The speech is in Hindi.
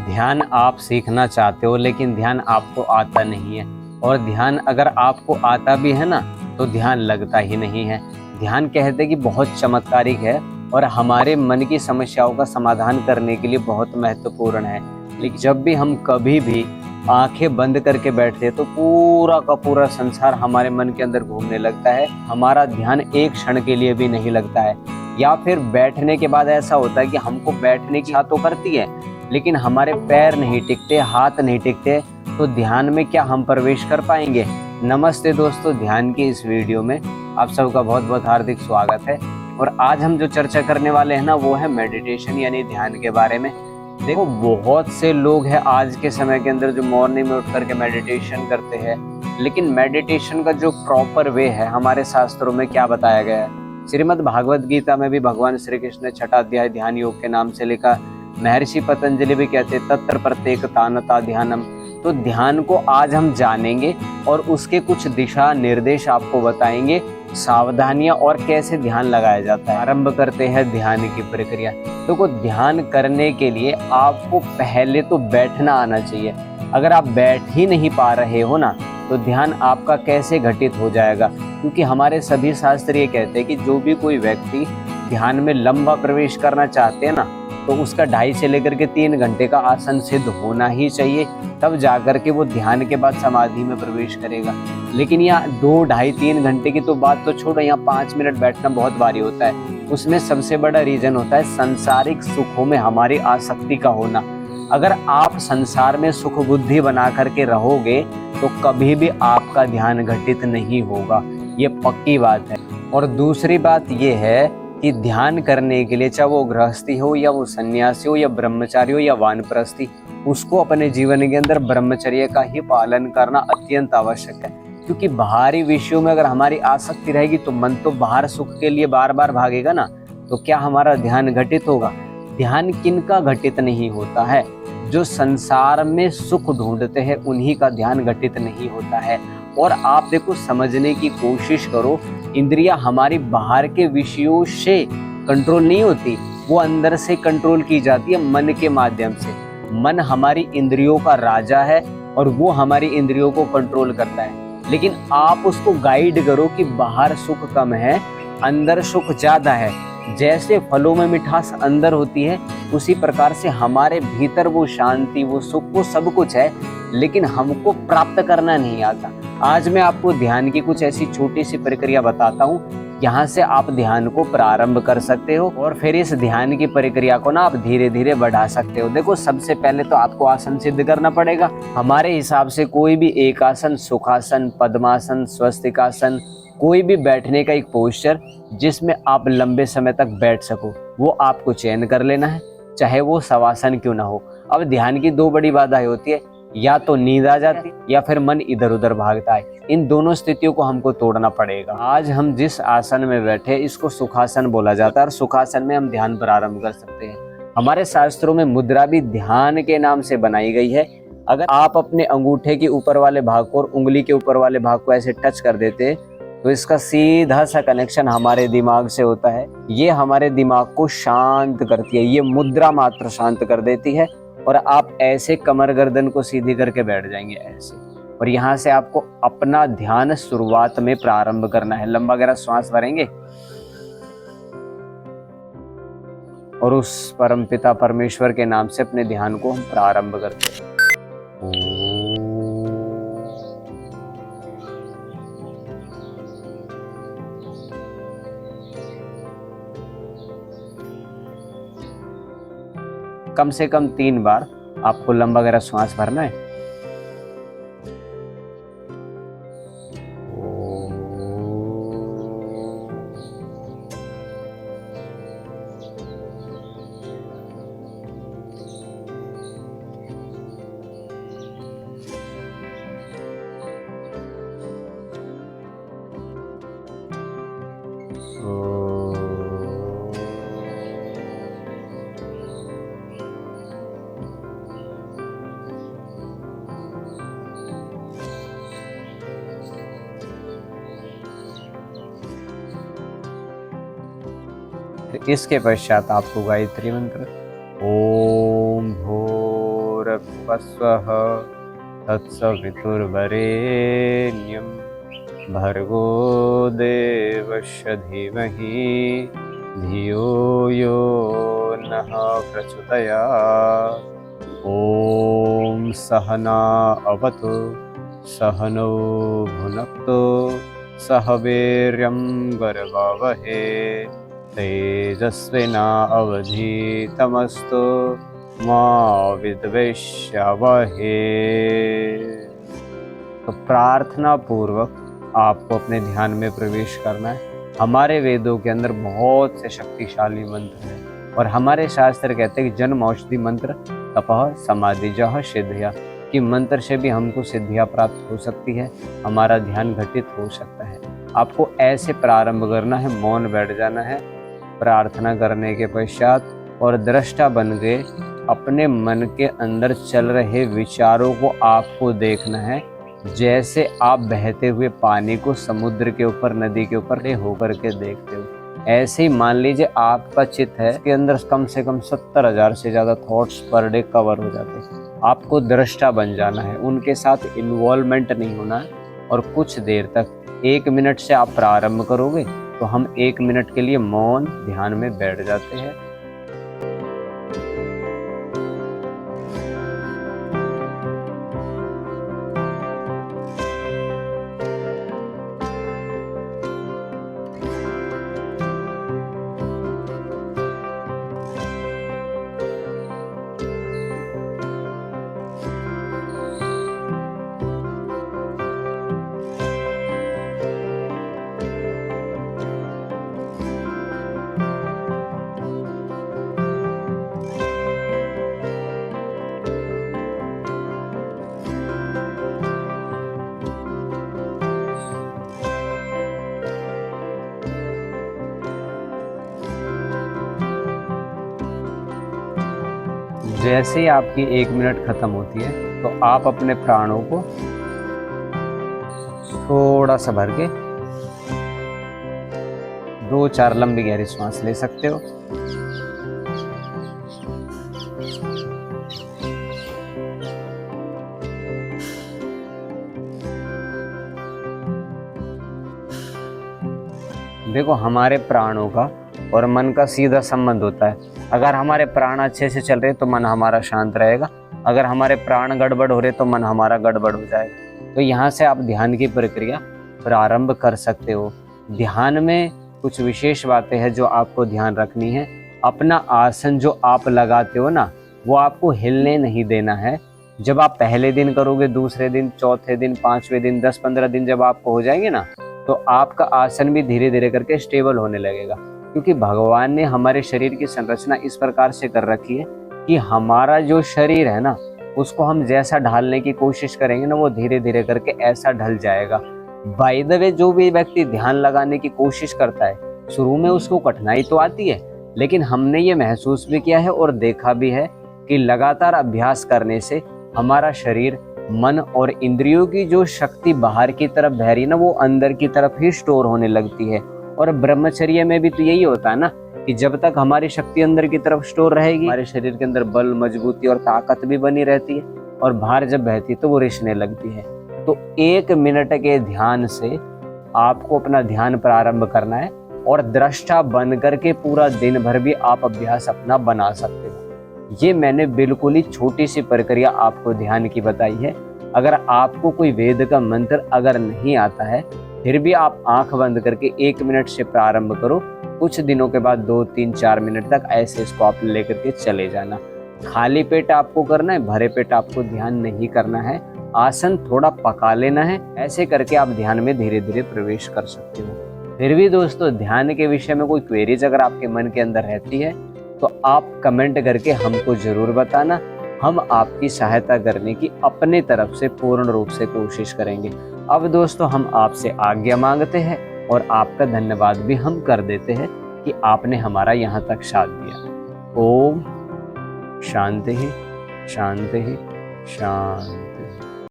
ध्यान आप सीखना चाहते हो लेकिन ध्यान आपको आता नहीं है, और ध्यान अगर आपको आता भी है ना तो ध्यान लगता ही नहीं है। ध्यान कहते हैं कि बहुत चमत्कारिक है और हमारे मन की समस्याओं का समाधान करने के लिए बहुत महत्वपूर्ण है। लेकिन जब भी हम कभी भी आंखें बंद करके बैठते हैं तो पूरा का पूरा संसार हमारे मन के अंदर घूमने लगता है, हमारा ध्यान एक क्षण के लिए भी नहीं लगता है। या फिर बैठने के बाद ऐसा होता है कि हमको बैठने की इच्छा तो करती है लेकिन हमारे पैर नहीं टिकते, हाथ नहीं टिकते, तो ध्यान में क्या हम प्रवेश कर पाएंगे? नमस्ते दोस्तों, ध्यान की इस वीडियो में आप सबका बहुत बहुत हार्दिक स्वागत है। और आज हम जो चर्चा करने वाले हैं ना वो है मेडिटेशन यानी ध्यान के बारे में। देखो, बहुत से लोग हैं आज के समय के अंदर जो मॉर्निंग में उठ करके मेडिटेशन करते हैं, लेकिन मेडिटेशन का जो प्रॉपर वे है हमारे शास्त्रों में क्या बताया गया है? श्रीमद् भागवत गीता में भी भगवान श्री कृष्ण ने 6वां अध्याय ध्यान योग के नाम से लिखा। महर्षि पतंजलि भी कहते तत्र प्रत्येक तानता ध्यानम। तो ध्यान को आज हम जानेंगे और उसके कुछ दिशा निर्देश आपको बताएंगे, सावधानियां और कैसे ध्यान लगाया जाता है। आरंभ करते हैं ध्यान की प्रक्रिया। तो ध्यान करने के लिए आपको पहले तो बैठना आना चाहिए। अगर आप बैठ ही नहीं पा रहे हो ना तो ध्यान आपका कैसे घटित हो जाएगा? क्योंकि हमारे सभी शास्त्र ये कहते हैं कि जो भी कोई व्यक्ति ध्यान में लंबा प्रवेश करना चाहते हैं ना तो उसका 2.5 से लेकर के 3 घंटे का आसन सिद्ध होना ही चाहिए, तब जाकर के वो ध्यान के बाद समाधि में प्रवेश करेगा। लेकिन यहाँ 2, 2.5, 3 घंटे की तो बात तो छोड़ो, यहाँ 5 मिनट बैठना बहुत भारी होता है। उसमें सबसे बड़ा रीजन होता है सांसारिक सुखों में हमारी आसक्ति का होना। अगर आप संसार में सुख बुद्धि बना करके रहोगे तो कभी भी आपका ध्यान घटित नहीं होगा, ये पक्की बात है। और दूसरी बात ये है कि ध्यान करने के लिए चाहे वो गृहस्थी हो या वो सन्यासी हो या ब्रह्मचारी हो या वानप्रस्थी, उसको अपने जीवन के अंदर ब्रह्मचर्य का ही पालन करना अत्यंत आवश्यक है। क्योंकि बाहरी विषयों में अगर हमारी आसक्ति रहेगी तो मन तो बाहर सुख के लिए बार बार भागेगा ना, तो क्या हमारा ध्यान घटित होगा? ध्यान किनका घटित नहीं होता है? जो संसार में सुख ढूंढते हैं उन्हीं का ध्यान घटित नहीं होता है। और आप देखो, समझने की कोशिश करो, इंद्रियां हमारी बाहर के विषयों से कंट्रोल नहीं होती, वो अंदर से कंट्रोल की जाती है मन के माध्यम से। मन हमारी इंद्रियों का राजा है और वो हमारी इंद्रियों को कंट्रोल करता है। लेकिन आप उसको गाइड करो कि बाहर सुख कम है, अंदर सुख ज्यादा है। जैसे फलों में मिठास अंदर होती है, उसी प्रकार से हमारे भीतर वो शांति, वो सुख, वो सब कुछ है, लेकिन हमको प्राप्त करना नहीं आता। आज मैं आपको ध्यान की कुछ ऐसी छोटी सी प्रक्रिया बताता हूँ, यहाँ से आप ध्यान को प्रारंभ कर सकते हो और फिर इस ध्यान की प्रक्रिया को ना आप धीरे धीरे बढ़ा सकते हो। देखो, सबसे पहले तो आपको आसन सिद्ध करना पड़ेगा। हमारे हिसाब से कोई भी एक आसन, सुखासन, पद्मासन, स्वस्तिकासन, कोई भी बैठने का एक पोस्चर जिसमें आप लंबे समय तक बैठ सको, वो आपको चयन कर लेना है, चाहे वो शवासन क्यों ना हो। अब ध्यान की 2 बड़ी बाधाएं होती है, या तो नींद आ जाती या फिर मन इधर उधर भागता है। इन दोनों स्थितियों को हमको तोड़ना पड़ेगा। आज हम जिस आसन में बैठे इसको सुखासन बोला जाता है और सुखासन में हम ध्यान प्रारंभ कर सकते हैं। हमारे शास्त्रों में मुद्रा भी ध्यान के नाम से बनाई गई है। अगर आप अपने अंगूठे के ऊपर वाले भाग को और उंगली के ऊपर वाले भाग को ऐसे टच कर देते तो इसका सीधा सा कनेक्शन हमारे दिमाग से होता है। ये हमारे दिमाग को शांत करती है, ये मुद्रा मात्र शांत कर देती है। और आप ऐसे कमर गर्दन को सीधी करके बैठ जाएंगे ऐसे, और यहाँ से आपको अपना ध्यान शुरुआत में प्रारंभ करना है। लंबा गहरा श्वास भरेंगे और उस परमपिता परमेश्वर के नाम से अपने ध्यान को हम प्रारंभ करते हैं। कम से कम 3 बार आपको लंबा गहरा श्वास भरना है। इसके पश्चात आपको गायत्री मंत्र ओम भूर्भुवस्सुः भुवस्वः तत्सवितुर्वरेण्यं भर्गो देवस्य धीमहि धियो यो नः प्रचोदयात्। ॐ सहना अवतु सहनौ भुनक्तु सह वीर्यं वरवावहे तेजस्विनावधीतमस्तु मा विद्विषावहे। तो प्रार्थना पूर्वक आपको अपने ध्यान में प्रवेश करना है। हमारे वेदों के अंदर बहुत से शक्तिशाली मंत्र हैं और हमारे शास्त्र कहते हैं कि जन्म औषधि मंत्र तपः समाधिजः सिद्धिया, कि मंत्र से भी हमको सिद्धियाँ प्राप्त हो सकती है, हमारा ध्यान घटित हो सकता है। आपको ऐसे प्रारंभ करना है, मौन बैठ जाना है प्रार्थना करने के पश्चात और दृष्टा बन के अपने मन के अंदर चल रहे विचारों को आपको देखना है, जैसे आप बहते हुए पानी को समुद्र के ऊपर, नदी के ऊपर होकर के देखते हो। ऐसे ही मान लीजिए आपका चित्त है कि अंदर कम से कम 70,000 से ज़्यादा थॉट्स पर डे कवर हो जाते हैं। आपको दृष्टा बन जाना है, उनके साथ इन्वॉल्वमेंट नहीं होना है और कुछ देर तक 1 मिनट से आप प्रारंभ करोगे तो हम 1 मिनट के लिए मौन ध्यान में बैठ जाते हैं। जैसे ही आपकी 1 मिनट खत्म होती है तो आप अपने प्राणों को थोड़ा सा भर के 2-4 लंबी गहरी सांस ले सकते हो। देखो, हमारे प्राणों का और मन का सीधा संबंध होता है। अगर हमारे प्राण अच्छे से चल रहे तो मन हमारा शांत रहेगा, अगर हमारे प्राण गड़बड़ हो रहे तो मन हमारा गड़बड़ हो जाएगा। तो यहाँ से आप ध्यान की प्रक्रिया प्रारंभ कर सकते हो। ध्यान में कुछ विशेष बातें हैं जो आपको ध्यान रखनी है। अपना आसन जो आप लगाते हो ना, वो आपको हिलने नहीं देना है। जब आप पहले दिन करोगे, दूसरे दिन, चौथे दिन, 5वें दिन, 10-15 दिन जब आपको हो जाएंगे ना, तो आपका आसन भी धीरे धीरे करके स्टेबल होने लगेगा। क्योंकि भगवान ने हमारे शरीर की संरचना इस प्रकार से कर रखी है कि हमारा जो शरीर है ना, उसको हम जैसा ढालने की कोशिश करेंगे ना, वो धीरे धीरे करके ऐसा ढल जाएगा। बाय द वे, जो भी व्यक्ति ध्यान लगाने की कोशिश करता है, शुरू में उसको कठिनाई तो आती है, लेकिन हमने ये महसूस भी किया है और देखा भी है कि लगातार अभ्यास करने से हमारा शरीर, मन और इंद्रियों की जो शक्ति बाहर की तरफ बह रही है ना, वो अंदर की तरफ ही स्टोर होने लगती है। और ब्रह्मचर्य में भी तो यही होता है ना कि जब तक हमारी शक्ति अंदर की तरफ स्टोर रहेगी, हमारे शरीर के अंदर बल, मजबूती और ताकत भी बनी रहती है, और बाहर जब बहती है तो वो रिसने लगती है। तो 1 मिनट के ध्यान से आपको अपना ध्यान प्रारंभ करना है और दृष्टा बन करके पूरा दिन भर भी आप अभ्यास अपना बना सकते हो। ये मैंने बिल्कुल ही छोटी सी प्रक्रिया आपको ध्यान की बताई है। अगर आपको कोई वेद का मंत्र अगर नहीं आता है, फिर भी आप आंख बंद करके 1 मिनट से प्रारंभ करो। कुछ दिनों के बाद 2, 3, 4 मिनट तक ऐसे इसको आप लेकर के चले जाना। खाली पेट आपको करना है, भरे पेट आपको ध्यान नहीं करना है। आसन थोड़ा पका लेना है। ऐसे करके आप ध्यान में धीरे धीरे प्रवेश कर सकते हो। फिर भी दोस्तों, ध्यान के विषय में कोई क्वेरीज अगर आपके मन के अंदर रहती है तो आप कमेंट करके हमको जरूर बताना। हम आपकी सहायता करने की अपने तरफ से पूर्ण रूप से कोशिश करेंगे। अब दोस्तों, हम आपसे आज्ञा मांगते हैं और आपका धन्यवाद भी हम कर देते हैं कि आपने हमारा यहाँ तक साथ दिया। ओम शांति शांति शांति।